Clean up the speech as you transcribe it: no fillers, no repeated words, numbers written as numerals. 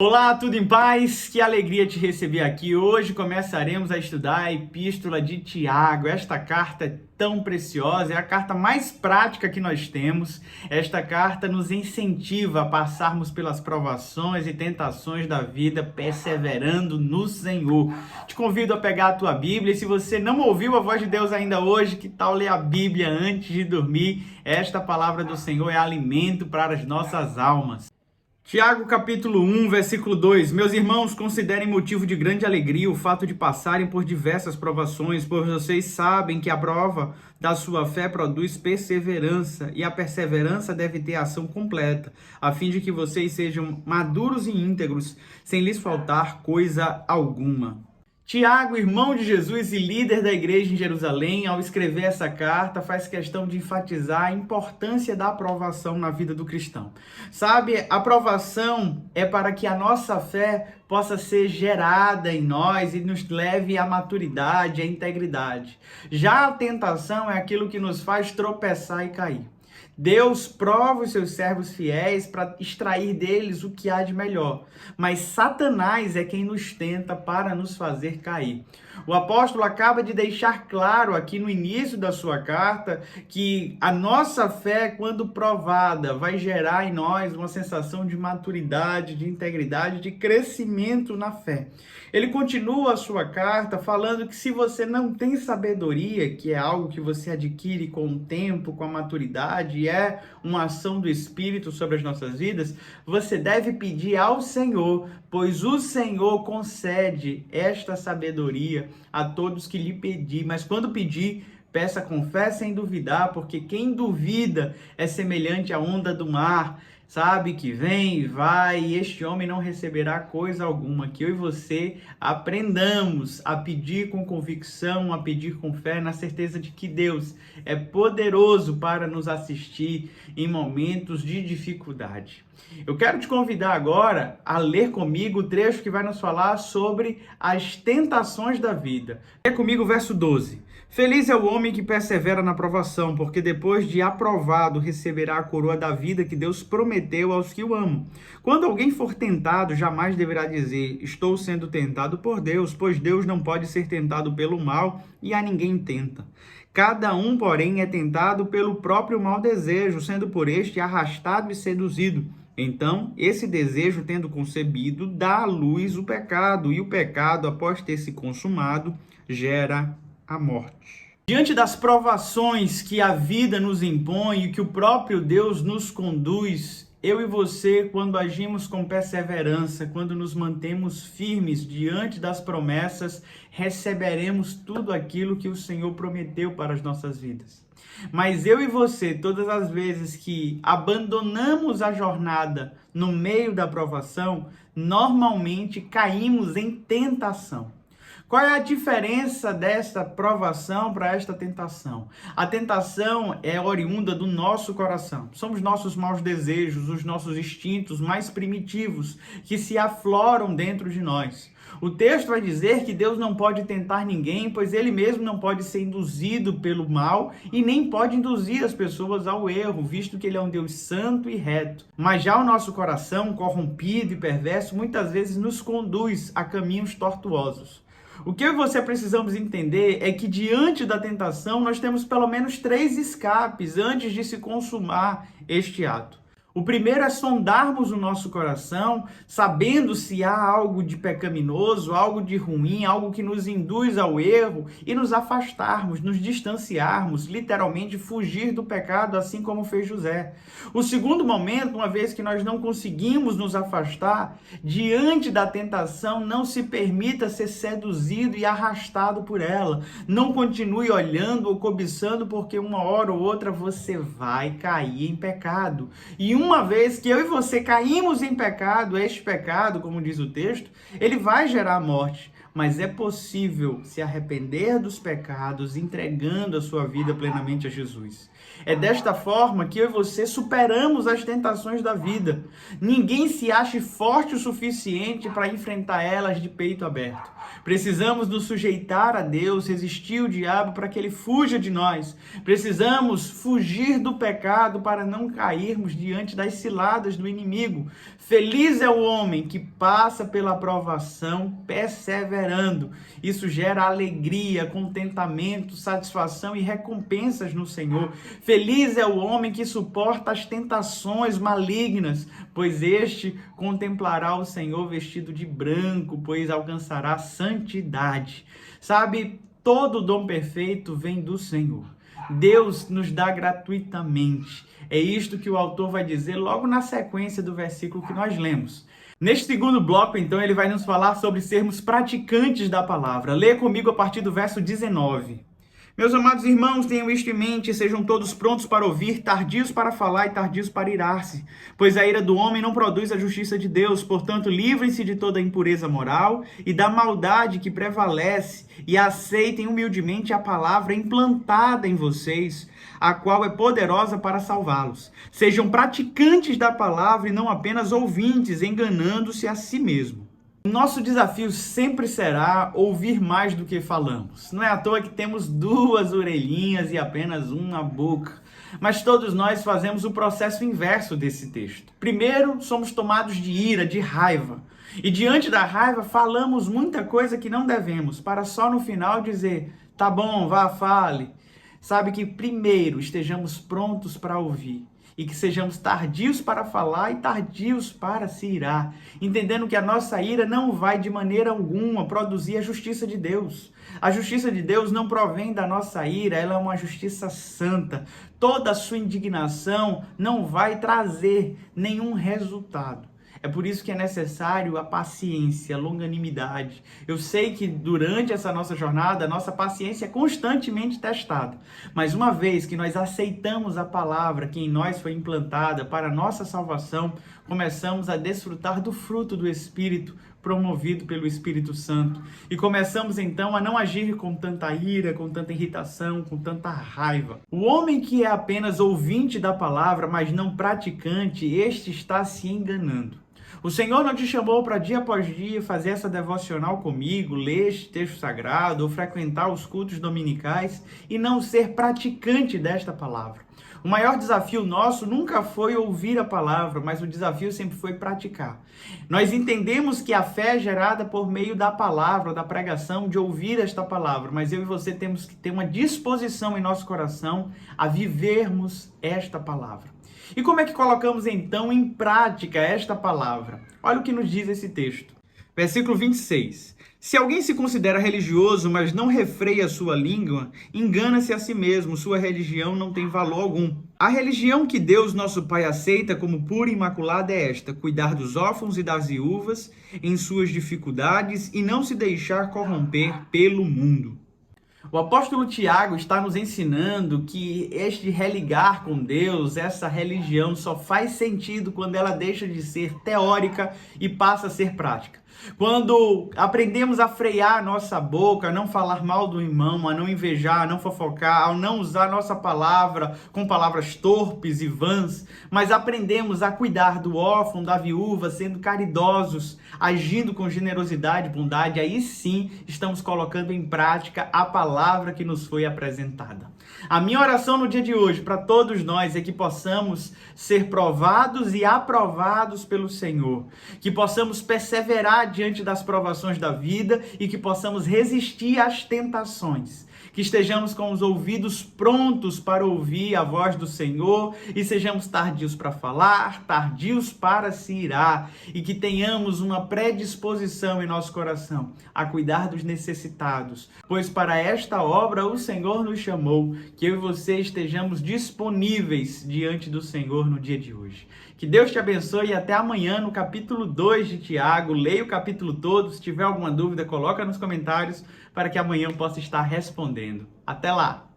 Olá, tudo em paz? Que alegria te receber aqui. Hoje começaremos a estudar a Epístola de Tiago. Esta carta é tão preciosa, é a carta mais prática que nós temos. Esta carta nos incentiva a passarmos pelas provações e tentações da vida, perseverando no Senhor. Te convido a pegar a tua Bíblia e se você não ouviu a voz de Deus ainda hoje, que tal ler a Bíblia antes de dormir? Esta palavra do Senhor é alimento para as nossas almas. Tiago capítulo 1, versículo 2. Meus irmãos, considerem motivo de grande alegria o fato de passarem por diversas provações, pois vocês sabem que a prova da sua fé produz perseverança, e a perseverança deve ter ação completa, a fim de que vocês sejam maduros e íntegros, sem lhes faltar coisa alguma. Tiago, irmão de Jesus e líder da igreja em Jerusalém, ao escrever essa carta, faz questão de enfatizar a importância da aprovação na vida do cristão. Sabe, a aprovação é para que a nossa fé possa ser gerada em nós e nos leve à maturidade, à integridade. Já a tentação é aquilo que nos faz tropeçar e cair. Deus prova os seus servos fiéis para extrair deles o que há de melhor, mas Satanás é quem nos tenta para nos fazer cair. O apóstolo acaba de deixar claro aqui no início da sua carta que a nossa fé, quando provada, vai gerar em nós uma sensação de maturidade, de integridade, de crescimento na fé. Ele continua a sua carta falando que se você não tem sabedoria, que é algo que você adquire com o tempo, com a maturidade, é uma ação do Espírito sobre as nossas vidas, você deve pedir ao Senhor, pois o Senhor concede esta sabedoria a todos que lhe pedir. Mas quando pedir, peça com fé sem duvidar, porque quem duvida é semelhante à onda do mar, sabe, que vem e vai, e este homem não receberá coisa alguma. Que eu e você aprendamos a pedir com convicção, a pedir com fé, na certeza de que Deus é poderoso para nos assistir em momentos de dificuldade. Eu quero te convidar agora a ler comigo o trecho que vai nos falar sobre as tentações da vida. Lê comigo o verso 12. Feliz é o homem que persevera na provação, porque depois de aprovado receberá a coroa da vida que Deus prometeu aos que o amam. Quando alguém for tentado, jamais deverá dizer, estou sendo tentado por Deus, pois Deus não pode ser tentado pelo mal e a ninguém tenta. Cada um, porém, é tentado pelo próprio mau desejo, sendo por este arrastado e seduzido. Então, esse desejo, tendo concebido, dá à luz o pecado, e o pecado, após ter se consumado, gera a morte. Diante das provações que a vida nos impõe e que o próprio Deus nos conduz, eu e você, quando agimos com perseverança, quando nos mantemos firmes diante das promessas, receberemos tudo aquilo que o Senhor prometeu para as nossas vidas. Mas eu e você, todas as vezes que abandonamos a jornada no meio da provação, normalmente caímos em tentação. Qual é a diferença desta provação para esta tentação? A tentação é oriunda do nosso coração. São os nossos maus desejos, os nossos instintos mais primitivos que se afloram dentro de nós. O texto vai dizer que Deus não pode tentar ninguém, pois ele mesmo não pode ser induzido pelo mal e nem pode induzir as pessoas ao erro, visto que ele é um Deus santo e reto. Mas já o nosso coração, corrompido e perverso, muitas vezes nos conduz a caminhos tortuosos. O que eu e você precisamos entender é que diante da tentação nós temos pelo menos 3 escapes antes de se consumar este ato. O primeiro é sondarmos o nosso coração, sabendo se há algo de pecaminoso, algo de ruim, algo que nos induz ao erro e nos afastarmos, nos distanciarmos, literalmente fugir do pecado, assim como fez José. O segundo momento, uma vez que nós não conseguimos nos afastar, diante da tentação, não se permita ser seduzido e arrastado por ela. Não continue olhando ou cobiçando, porque uma hora ou outra você vai cair em pecado. E uma vez que eu e você caímos em pecado, este pecado, como diz o texto, ele vai gerar a morte. Mas é possível se arrepender dos pecados, entregando a sua vida plenamente a Jesus. É desta forma que eu e você superamos as tentações da vida. Ninguém se acha forte o suficiente para enfrentar elas de peito aberto. Precisamos nos sujeitar a Deus, resistir o diabo para que ele fuja de nós. Precisamos fugir do pecado para não cairmos diante das ciladas do inimigo. Feliz é o homem que passa pela provação perseverando. Isso gera alegria, contentamento, satisfação e recompensas no Senhor. Feliz é o homem que suporta as tentações malignas, pois este contemplará o Senhor vestido de branco, pois alcançará santidade. Sabe, todo dom perfeito vem do Senhor. Deus nos dá gratuitamente. É isto que o autor vai dizer logo na sequência do versículo que nós lemos. Neste segundo bloco, então, ele vai nos falar sobre sermos praticantes da palavra. Lê comigo a partir do verso 19. Meus amados irmãos, tenham isto em mente, sejam todos prontos para ouvir, tardios para falar e tardios para irar-se, pois a ira do homem não produz a justiça de Deus. Portanto, livrem-se de toda impureza moral e da maldade que prevalece e aceitem humildemente a palavra implantada em vocês, a qual é poderosa para salvá-los. Sejam praticantes da palavra e não apenas ouvintes, enganando-se a si mesmo. Nosso desafio sempre será ouvir mais do que falamos. Não é à toa que temos 2 orelhinhas e apenas uma boca. Mas todos nós fazemos o processo inverso desse texto. Primeiro, somos tomados de ira, de raiva. E diante da raiva, falamos muita coisa que não devemos, para só no final dizer, tá bom, vá, fale. Sabe, que primeiro estejamos prontos para ouvir. E que sejamos tardios para falar e tardios para se irar, entendendo que a nossa ira não vai de maneira alguma produzir a justiça de Deus. A justiça de Deus não provém da nossa ira, ela é uma justiça santa. Toda a sua indignação não vai trazer nenhum resultado. É por isso que é necessário a paciência, a longanimidade. Eu sei que durante essa nossa jornada, a nossa paciência é constantemente testada. Mas uma vez que nós aceitamos a palavra que em nós foi implantada para a nossa salvação, começamos a desfrutar do fruto do Espírito, promovido pelo Espírito Santo. E começamos então a não agir com tanta ira, com tanta irritação, com tanta raiva. O homem que é apenas ouvinte da palavra, mas não praticante, este está se enganando. O Senhor não te chamou para dia após dia fazer essa devocional comigo, ler este texto sagrado ou frequentar os cultos dominicais e não ser praticante desta palavra. O maior desafio nosso nunca foi ouvir a palavra, mas o desafio sempre foi praticar. Nós entendemos que a fé é gerada por meio da palavra, da pregação, de ouvir esta palavra, mas eu e você temos que ter uma disposição em nosso coração a vivermos esta palavra. E como é que colocamos então em prática esta palavra? Olha o que nos diz esse texto. Versículo 26. Se alguém se considera religioso, mas não refreia a sua língua, engana-se a si mesmo, sua religião não tem valor algum. A religião que Deus, nosso Pai, aceita como pura e imaculada é esta: cuidar dos órfãos e das viúvas em suas dificuldades e não se deixar corromper pelo mundo. O apóstolo Tiago está nos ensinando que este religar com Deus, essa religião, só faz sentido quando ela deixa de ser teórica e passa a ser prática. Quando aprendemos a frear a nossa boca, a não falar mal do irmão, a não invejar, a não fofocar, a não usar nossa palavra com palavras torpes e vãs, mas aprendemos a cuidar do órfão, da viúva, sendo caridosos, agindo com generosidade e bondade, aí sim estamos colocando em prática a palavra que nos foi apresentada. A minha oração no dia de hoje para todos nós é que possamos ser provados e aprovados pelo Senhor, que possamos perseverar diante das provações da vida e que possamos resistir às tentações. Que estejamos com os ouvidos prontos para ouvir a voz do Senhor e sejamos tardios para falar, tardios para se irar e que tenhamos uma predisposição em nosso coração a cuidar dos necessitados, pois para esta obra o Senhor nos chamou, que eu e você estejamos disponíveis diante do Senhor no dia de hoje. Que Deus te abençoe e até amanhã no capítulo 2 de Tiago. Leia o capítulo todo, se tiver alguma dúvida, coloca nos comentários para que amanhã eu possa estar respondendo. Até lá!